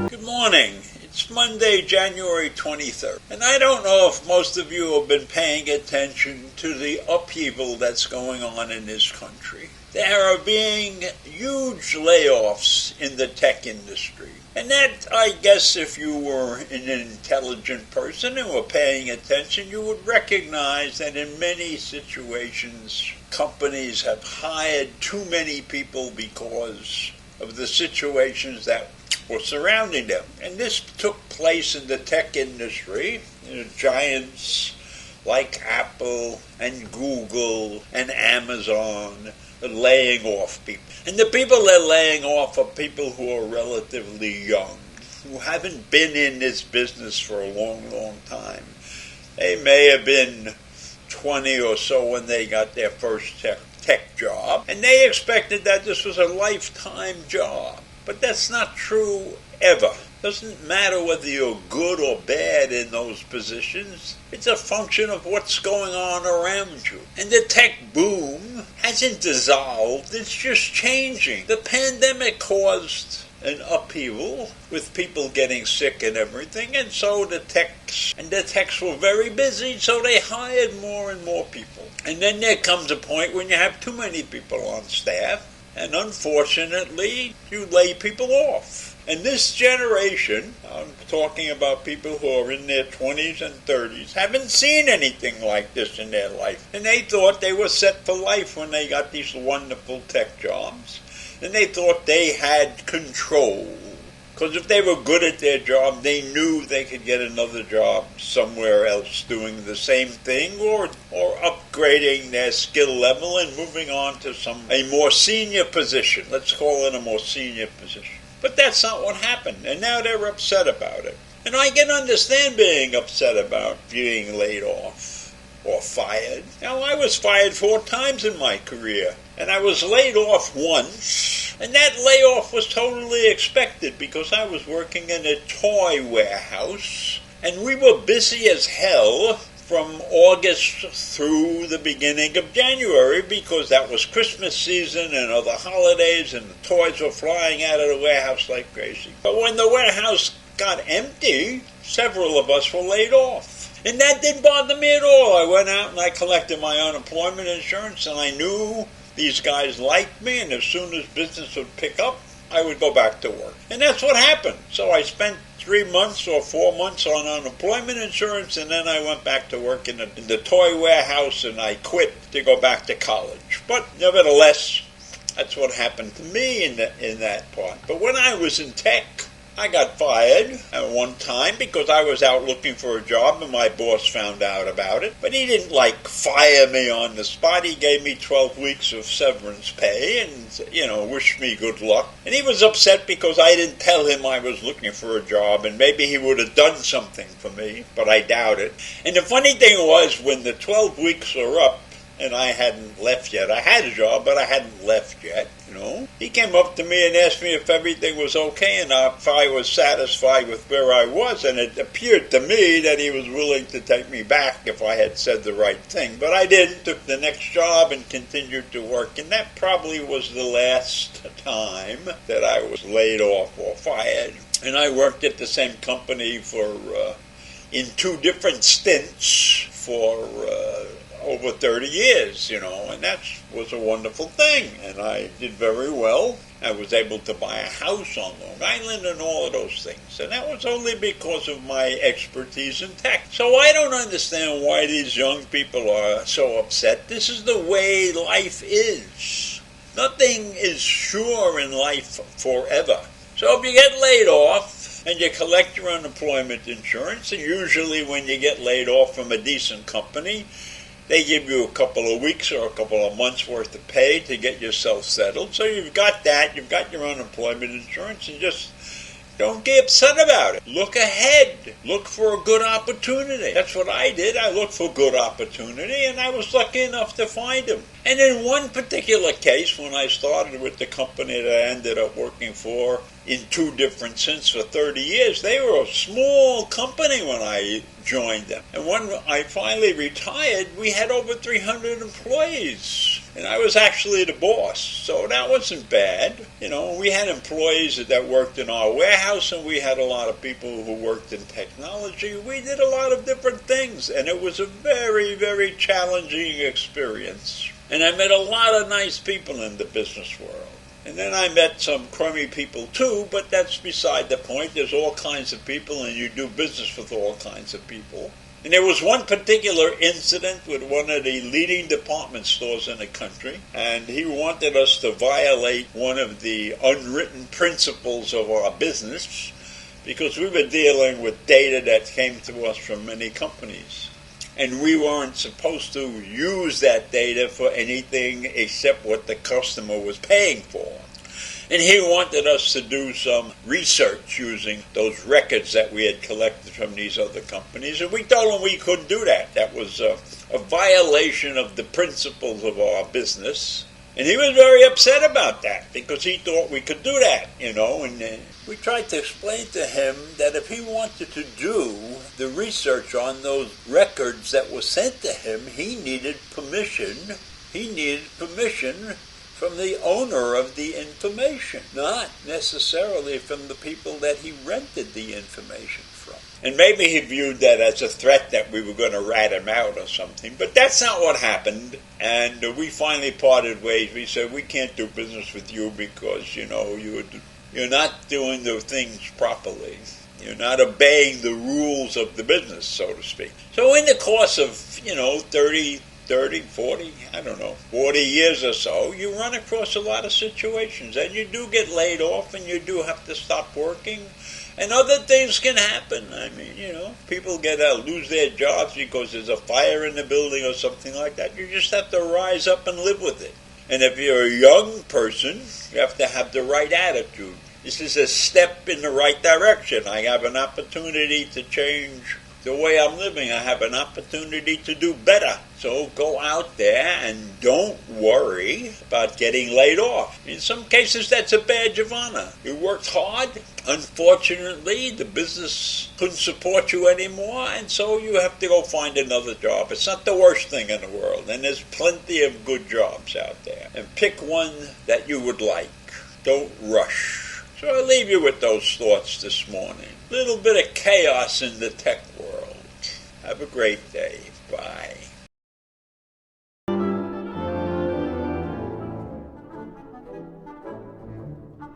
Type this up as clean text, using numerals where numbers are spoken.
Good morning. It's Monday, January 23rd. And I don't know if most of you have been paying attention to the upheaval that's going on in this country. There are being huge layoffs in the tech industry. And that, I guess, if you were an intelligent person and were paying attention, you would recognize that in many situations, companies have hired too many people because of the situations that were surrounding them. And this took place in the tech industry. Giants like Apple and Google and Amazon are laying off people. And the people they're laying off are people who are relatively young, who haven't been in this business for a long, long time. They may have been 20 or so when they got their first tech job, and they expected that this was a lifetime job. But that's not true ever. Doesn't matter whether you're good or bad in those positions. It's a function of what's going on around you. And the tech boom hasn't dissolved, it's just changing. The pandemic caused an upheaval with people getting sick and everything, and so the techs were very busy, so they hired more and more people. And then there comes a point when you have too many people on staff, and unfortunately, you lay people off. And this generation, I'm talking about people who are in their 20s and 30s, haven't seen anything like this in their life. And they thought they were set for life when they got these wonderful tech jobs. And they thought they had control. Because if they were good at their job, they knew they could get another job somewhere else doing the same thing or upgrading their skill level and moving on to a more senior position. Let's call it a more senior position. But that's not what happened, and now they're upset about it. And I can understand being upset about being laid off or fired. Now, I was fired 4 times in my career, and I was laid off once, and that layoff was totally expected because I was working in a toy warehouse, and we were busy as hell from August through the beginning of January because that was Christmas season and other holidays and the toys were flying out of the warehouse like crazy. But when the warehouse got empty, several of us were laid off. And that didn't bother me at all. I went out and I collected my unemployment insurance and I knew these guys liked me, and as soon as business would pick up, I would go back to work. And that's what happened. So I spent 3 months or 4 months on unemployment insurance, and then I went back to work in the toy warehouse, and I quit to go back to college. But nevertheless, that's what happened to me in that part. But when I was in tech, I got fired at one time because I was out looking for a job and my boss found out about it. But he didn't fire me on the spot. He gave me 12 weeks of severance pay and, wished me good luck. And he was upset because I didn't tell him I was looking for a job, and maybe he would have done something for me, but I doubt it. And the funny thing was, when the 12 weeks were up, and I hadn't left yet. I had a job, but I hadn't left yet, He came up to me and asked me if everything was okay and if I was satisfied with where I was. And it appeared to me that he was willing to take me back if I had said the right thing. But I didn't. Took the next job and continued to work. And that probably was the last time that I was laid off or fired. And I worked at the same company in 2 different stints for over 30 years, and that was a wonderful thing, and I did very well. I was able to buy a house on Long Island and all of those things, and that was only because of my expertise in tech. So I don't understand why these young people are so upset. This is the way life is. Nothing is sure in life forever. So if you get laid off and you collect your unemployment insurance, and usually when you get laid off from a decent company, they give you a couple of weeks or a couple of months worth of pay to get yourself settled. So you've got that, you've got your unemployment insurance, and just don't get upset about it. Look ahead. Look for a good opportunity. That's what I did. I looked for good opportunity, and I was lucky enough to find them. And in one particular case, when I started with the company that I ended up working for in 2 different stints for 30 years, they were a small company when I joined them. And when I finally retired, we had over 300 employees. And I was actually the boss, so that wasn't bad. We had employees that worked in our warehouse, and we had a lot of people who worked in technology. We did a lot of different things, and it was a very, very challenging experience. And I met a lot of nice people in the business world. And then I met some crummy people too, but that's beside the point. There's all kinds of people, and you do business with all kinds of people. And there was one particular incident with one of the leading department stores in the country, and he wanted us to violate one of the unwritten principles of our business because we were dealing with data that came to us from many companies. And we weren't supposed to use that data for anything except what the customer was paying for. And he wanted us to do some research using those records that we had collected from these other companies. And we told him we couldn't do that. That was a violation of the principles of our business. And he was very upset about that because he thought we could do that, And we tried to explain to him that if he wanted to do the research on those records that were sent to him, he needed permission. He needed permission from the owner of the information, not necessarily from the people that he rented the information from. And maybe he viewed that as a threat that we were going to rat him out or something, but that's not what happened. And we finally parted ways. We said, we can't do business with you because, you're not doing the things properly. You're not obeying the rules of the business, so to speak. So in the course of, 40 years or so, you run across a lot of situations, and you do get laid off, and you do have to stop working, and other things can happen. People lose their jobs because there's a fire in the building or something like that. You just have to rise up and live with it. And if you're a young person, you have to have the right attitude. This is a step in the right direction. I have an opportunity to change the way I'm living. I have an opportunity to do better. So go out there and don't worry about getting laid off. In some cases, that's a badge of honor. You worked hard. Unfortunately, the business couldn't support you anymore, and so you have to go find another job. It's not the worst thing in the world, and there's plenty of good jobs out there. And pick one that you would like. Don't rush. So I leave you with those thoughts this morning. A little bit of chaos in the tech world. Have a great day. Bye.